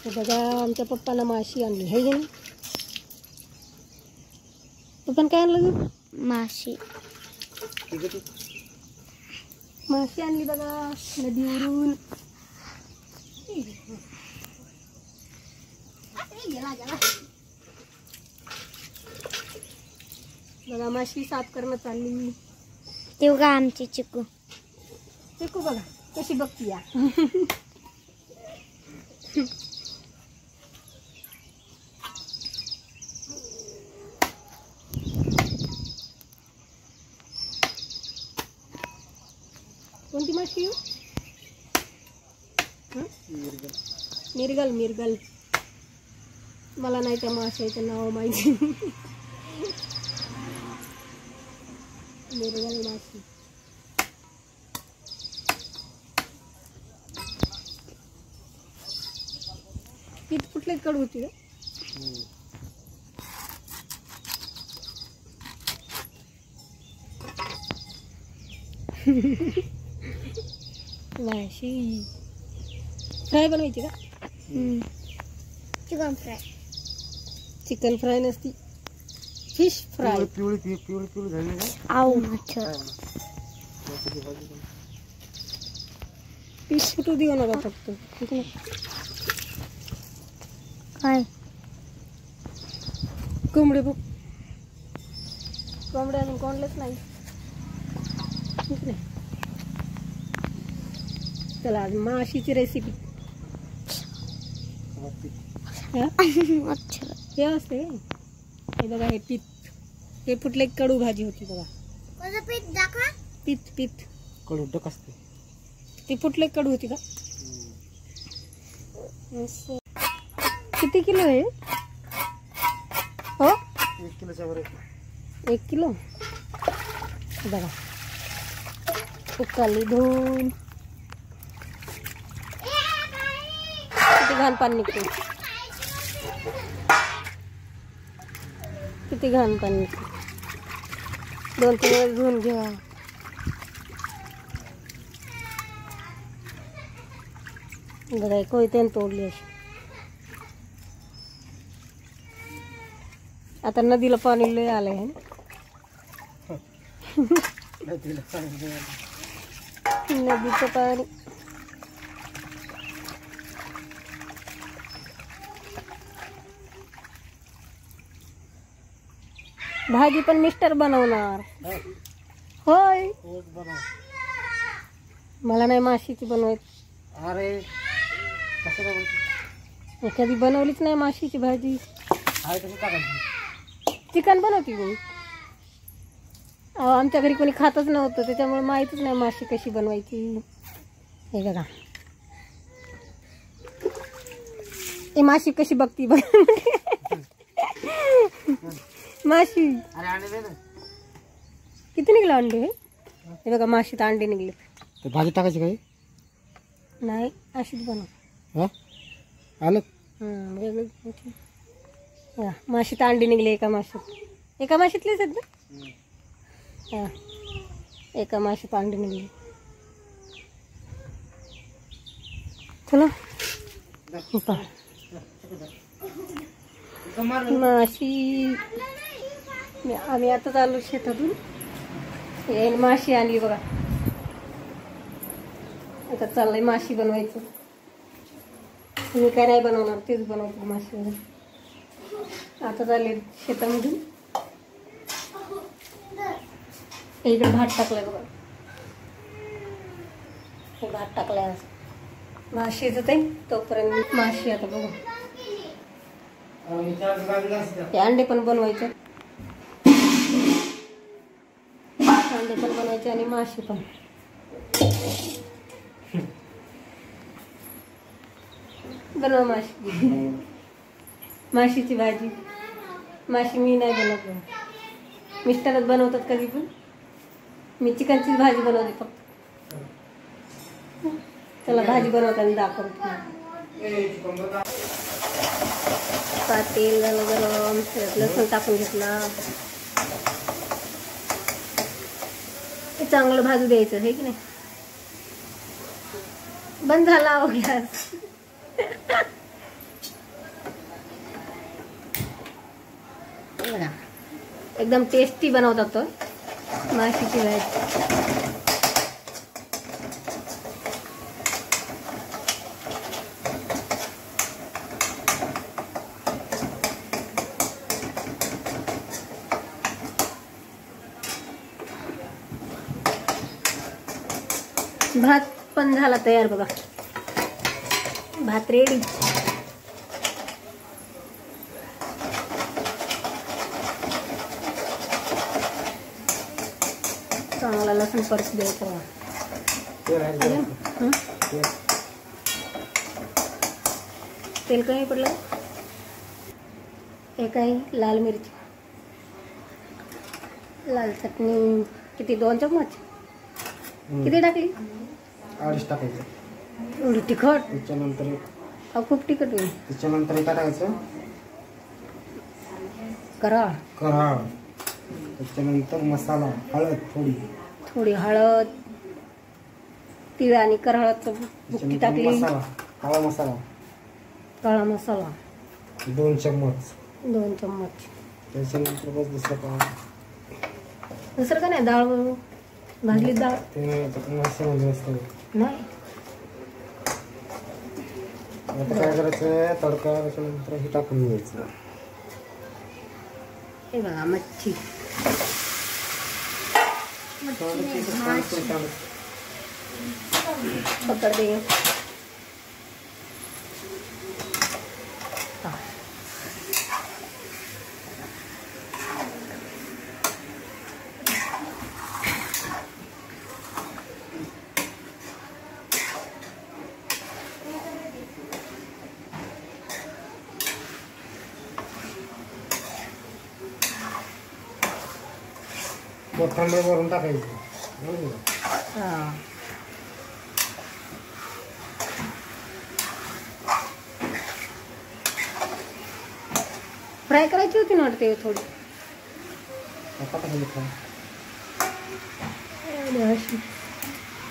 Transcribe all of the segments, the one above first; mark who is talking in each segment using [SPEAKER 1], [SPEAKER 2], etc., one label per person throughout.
[SPEAKER 1] बघा आमच्या पप्पाला माशी आणली आहे की नाही. पप्पान काय आणलं?
[SPEAKER 2] माशी.
[SPEAKER 1] माशी आणली बघा नदीवरून. बघा माशी साफ करणं चालली.
[SPEAKER 2] ते बघा आमची चिकू.
[SPEAKER 1] चिकू बघा कशी बघती या. कोणती माशी? मिरगल. मिरगल. मला नाही त्या माशाचं नाव माहिती. मिरगल माशी. पीठ कुठले कडू होती का? माशी फ्राय बनवायची का?
[SPEAKER 2] Chicken fry.
[SPEAKER 1] चिकन फ्राय नसती, फिश फ्राय.
[SPEAKER 3] पिवळी झाली का?
[SPEAKER 2] आऊ मच्छर.
[SPEAKER 1] पीस फुटू देऊ नका फक्त. ठीक आहे.
[SPEAKER 2] काय
[SPEAKER 1] कोंबडे बघ. कोंबडे अजून कोणलेच नाही. ठीक आहे. चला आज माशीची रेसिपी.
[SPEAKER 2] मच्छर.
[SPEAKER 1] हे असते हे बघा. हे पीठ हे फुटले कडू भाजी होती बघा.
[SPEAKER 2] पीठ दाखवा.
[SPEAKER 1] पीठ
[SPEAKER 3] कडू डक असते.
[SPEAKER 1] ती फुटले कडू होती का? किती किलो आहे हो?
[SPEAKER 3] 1 किलोच्या वर.
[SPEAKER 1] 1 किलो बघा. उकळली धुवून. किती घाण पाणी निघते. किती घाण पाणी निघते. 2-3 वेळेस धुवून घ्या. बघा कोयत्याने तोडली अशी. आता नदीला पाणी लय आलंय है. नदीचं पाणी. भाजी पण मिस्टर बनवणार. होय. मला नाही माशीची बनवायची.
[SPEAKER 3] अरे
[SPEAKER 1] कधी बनवलीच नाही माशीची भाजी. चिकन बनवती मी. आमच्या घरी कोणी खातच नव्हतं त्याच्यामुळे माहीतच नाही माशी कशी बनवायची. हे बघा ही माशी कशी बघती बघ. माशी किती निघलं अंडे. हे बघा माशीत अंडे निघले.
[SPEAKER 3] भाजी टाकायची काही
[SPEAKER 1] नाही अशीच बनव.
[SPEAKER 3] आलं
[SPEAKER 1] वेगळी. माशीत अंडी निघले. एका माशीतलीच आहेत ना. एका माशीत अंडी निघली. चला माशी. आम्ही आता चालू शेतातून. माशी आणली बघा. आता चाललंय माशी बनवायचं. मी काय नाही बनवणार तेच बनवतो माशी वगैरे. आता चालले शेतामधून. इकडे भात टाकलाय बघा. भात टाकलाय. भात शिजत आहे तोपर्यंत माशी आता बघू. हे अंडे पण बनवायचे. अंडे पण बनवायचे आणि माशी पण. बनवा माशी. माशीची भाजी. माशी मी नाही बनवत. मिस्टरच बनवतात कधी पण. मी चिकनची भाजी बनवते फक्त. चला भाजी बनवताना दाखवतो. तेल झालं गरम. लसूण टाकून घेतला. हे चांगलं भाजू द्यायचं हे की नाही. बंद झाला हो गॅस. एकदम टेस्टी बनवतात तो माशीची भाजी. भात पण झाला तयार बघा. भात रेडी. चांगला लसूण परत द्यायचं बघा. तेल कमी पडलं. एक आहे लाल मिरची, लाल चटणी किती 2 चम्मच. किती टाकली?
[SPEAKER 3] 2.5 टाकायचं.
[SPEAKER 1] एवढी तिखट?
[SPEAKER 3] त्याच्यानंतर
[SPEAKER 1] खूप तिखट होईल.
[SPEAKER 3] त्याच्यानंतर हे टाकायचं
[SPEAKER 1] कराळ.
[SPEAKER 3] त्याच्यानंतर मसाला, हळद
[SPEAKER 1] थोडी हळद, तीळ आणि कराळाचं बुक्की टाकली.
[SPEAKER 3] काळा मसाला
[SPEAKER 1] काळा मसाला
[SPEAKER 3] 2 चम्मच.
[SPEAKER 1] 2 चम्मच.
[SPEAKER 3] त्याच्यानंतर बस
[SPEAKER 1] दुसरं का नाही. डाळ भाजली डाळ
[SPEAKER 3] माशामध्ये असतं.
[SPEAKER 1] नाही.
[SPEAKER 3] आता काय करायचं, तडका त्याच्यानंतर हे टाकून घ्यायचं.
[SPEAKER 1] हे बघा मच्छी. पकड दे.
[SPEAKER 3] कोथिंबीर वरून टाकायची.
[SPEAKER 1] हां. फ्राय करायची होती ना वाटते थोडी.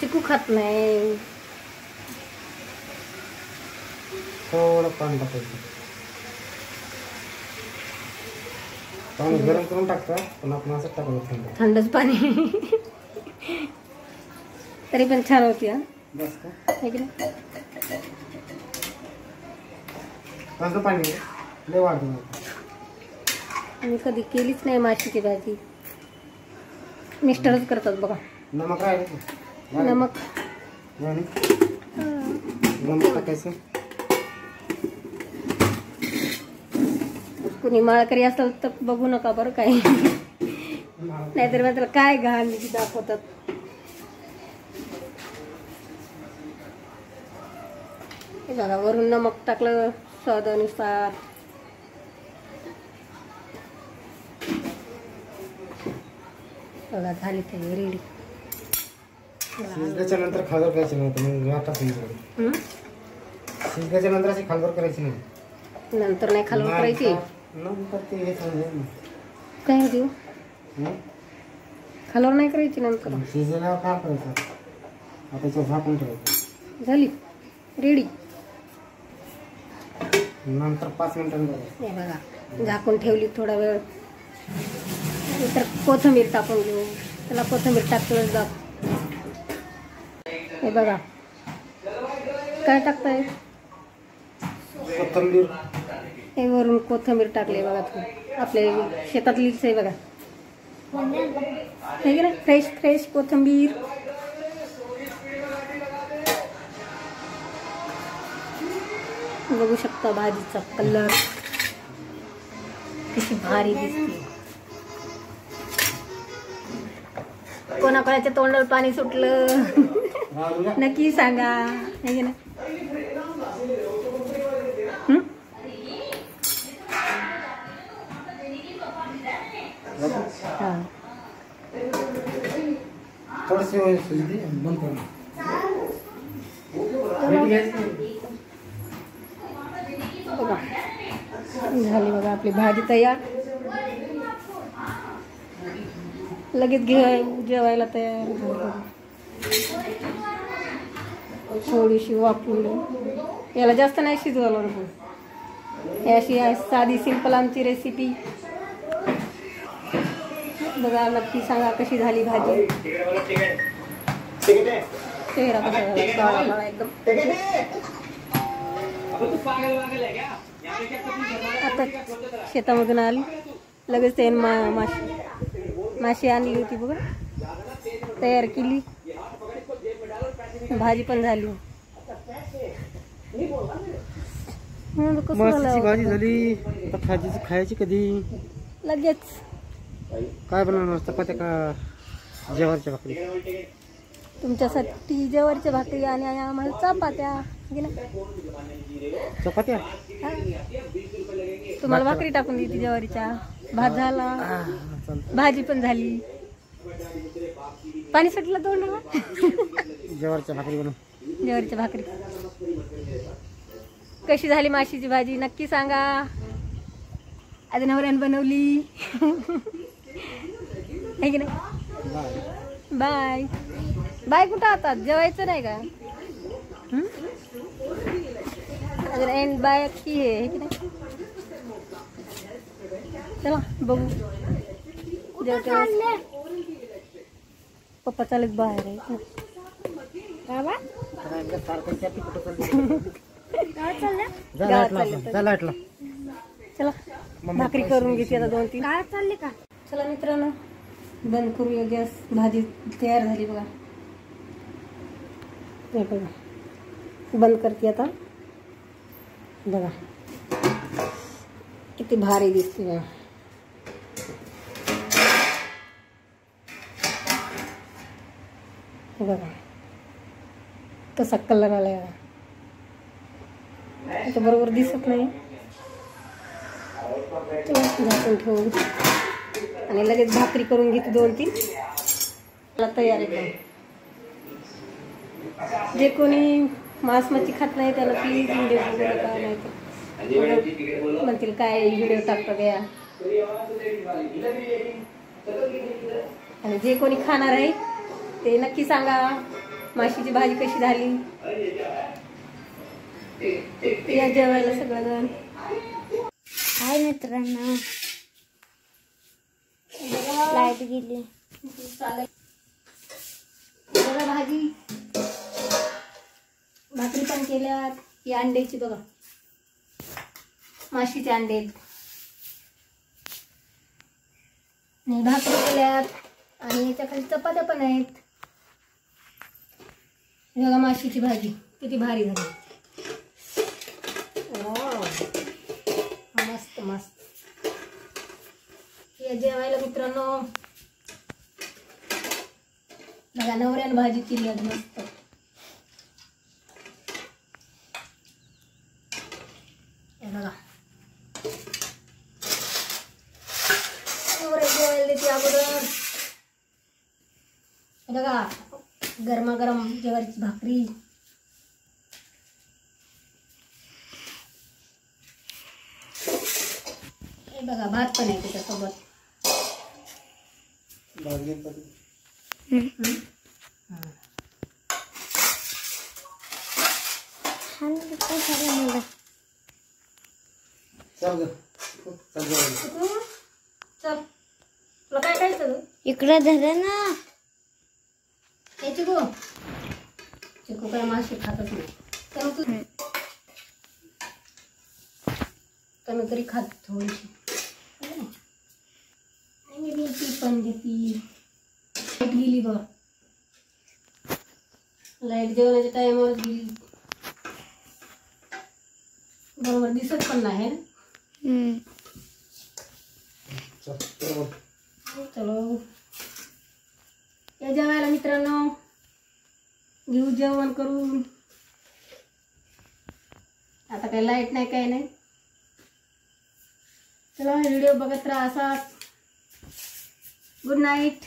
[SPEAKER 1] चिकू खात नाही.
[SPEAKER 3] थोडं पाणी टाकायचं. पाणी गरम करून टाकता, पण आपण असं टाकायचं
[SPEAKER 1] थंडच पाणी. तरी पण छान होती. हा
[SPEAKER 3] बस का?
[SPEAKER 1] आहे की नाही?
[SPEAKER 3] कसं पाणी लय वाढतं.
[SPEAKER 1] मी कधी केलीच नाही माशीची भाजी. मिस्टरच करतात बघा.
[SPEAKER 3] नमक आहे.
[SPEAKER 1] नमक
[SPEAKER 3] नमक टाकायचं.
[SPEAKER 1] कुणी माळकरी असेल तर बघू नका बरं काय. नाहीतर मात्र काय घाण दाखवतात. हे बघा वरून नमक टाकलं स्वादानुसार. बघा झाली ते रेडी.
[SPEAKER 3] शिजल्याच्या नंतर खालवर करायची नाही. मग आता शिजल्याच्या नंतर अशी खालवर करायची नाही.
[SPEAKER 1] नंतर नाही खालवर करायची.
[SPEAKER 3] नंतर ते हे समजेल
[SPEAKER 1] काय देऊ. खालवर नाही करायची. नंतर
[SPEAKER 3] शिजल्यावर काय करायचं. आता त्याच्यावर झाकून ठेवायचं.
[SPEAKER 1] झाली रेडी.
[SPEAKER 3] नंतर 5 मिनिटांनी
[SPEAKER 1] हे बघा झाकून ठेवली थोडा वेळ. नंतर कोथिंबीर टाकून घेऊ. त्याला कोथिंबीर टाकलं जात. हे बघा काय टाकताय.
[SPEAKER 3] कोथिंबीर.
[SPEAKER 1] हे वरून कोथिंबीर टाकली बघा. तुम्ही आपल्या शेतातलीच आहे बघा. आहे की नाही. फ्रेश कोथिंबीर. बघू शकता भाजीचा कलर कशी भारी दिसते. कोणाकोणाच्या तोंडाला पाणी सुटलं नक्की सांगा. आहे की नाही. हां
[SPEAKER 3] थोडीशी बंद करू.
[SPEAKER 1] बघा झाली बघा आपली भाजी तयार. लगेच जेवायला तयार झाली. थोडीशी वापरून याला जास्त नाही शिजवायला नको. अशी आहे साधी सिंपल आमची रेसिपी. बघा नक्की सांगा कशी झाली भाजी. चेहरा कसा झाला काळा काळा एकदम. आता शेतामधून आली लगेच ते माशी आणली होती बघा, तयार केली, भाजी पण झाली.
[SPEAKER 3] मस्तीची भाजी झाली. आता भाजीची खायची कधी?
[SPEAKER 1] लगेच.
[SPEAKER 3] काय बनवणार? चपात्या का ज्वारीच्या भाकरी?
[SPEAKER 1] तुमच्यासाठी ज्वारीच्या भाकरी आणि आम्हाला चपात्या.
[SPEAKER 3] चपात्या
[SPEAKER 1] हा. तुम्हाला भाकरी टाकून दिली ज्वारीच्या. भात झाला, भाजी पण झाली. पाणी सुटलं तोंडाला.
[SPEAKER 3] ज्वारीच्या भाकरी बनव.
[SPEAKER 1] ज्वारीच्या भाकरी. कशी झाली माशीची भाजी नक्की सांगा. आधी नवऱ्यानं बनवली. आहे की नाही? Bye bye. कुठं आता जेवायचं नाही का? अगर एंड बाय की आहे की नाही? चला बघू. जेवते पप्पा चालत बाहेर आहे. चला भाकरी करून घेते आता 2-3.
[SPEAKER 2] काय चालले का?
[SPEAKER 1] चला मित्रांनो बंद करूया गॅस. भाजी तयार झाली बघा. हे बघा बंद करते आता. बघा किती भारी दिसते बघा. बघा कसा कलर आलाय बघा. आता बरोबर दिसत नाही. झाकून ठेवू आणि लगेच भाकरी करून घेते 2-3. तयार एकदम. जे कोणी मांस मच्छी खात नाही त्याला प्लीज व्हिडिओ बघू नका, नाही तर म्हणतील काय व्हिडिओ टाकतो द्या. आणि जे कोणी खाणार आहे ते नक्की सांगा माशीची भाजी कशी झाली. या जेवायला सगळेजण.
[SPEAKER 2] हाय मित्रांनो, लाईट गेली.
[SPEAKER 1] बघा भाजी भाकरी पण केल्यात. ही अंड्याची बघा, माशीचे अंडे. आणि भाकरी केल्यात आणि याच्या खाली चपात्या पण आहेत. बघा माशीची भाजी किती भारी झाली. वाव, मस्त मस्त. या जेवायला मित्रांनो. बघा नवऱ्यानं भाजी केली आज मस्त. बघा नवऱ्या जेवायला देते अगोदर. बघा गरमागरम ज्वारीची भाकरी. हे बघा भात पण आहे त्याच्यासोबत. चल तुला काय खायचं?
[SPEAKER 2] इकडे धर ना.
[SPEAKER 1] हे चिकू चिकू काय माशी खातच नाही. त्यानं तरी खात थोडीशी. आणि ती पण देती. लाईट गेली बघ. लाईट जेवणाच्या टायमावर गेली. बरोबर दिसत पण नाही. चलो या जेवायला मित्रांनो. घेऊ जेवण करून. आता काही लाईट नाही काय नाही. चला व्हिडिओ बघत राहा असाच. Good night.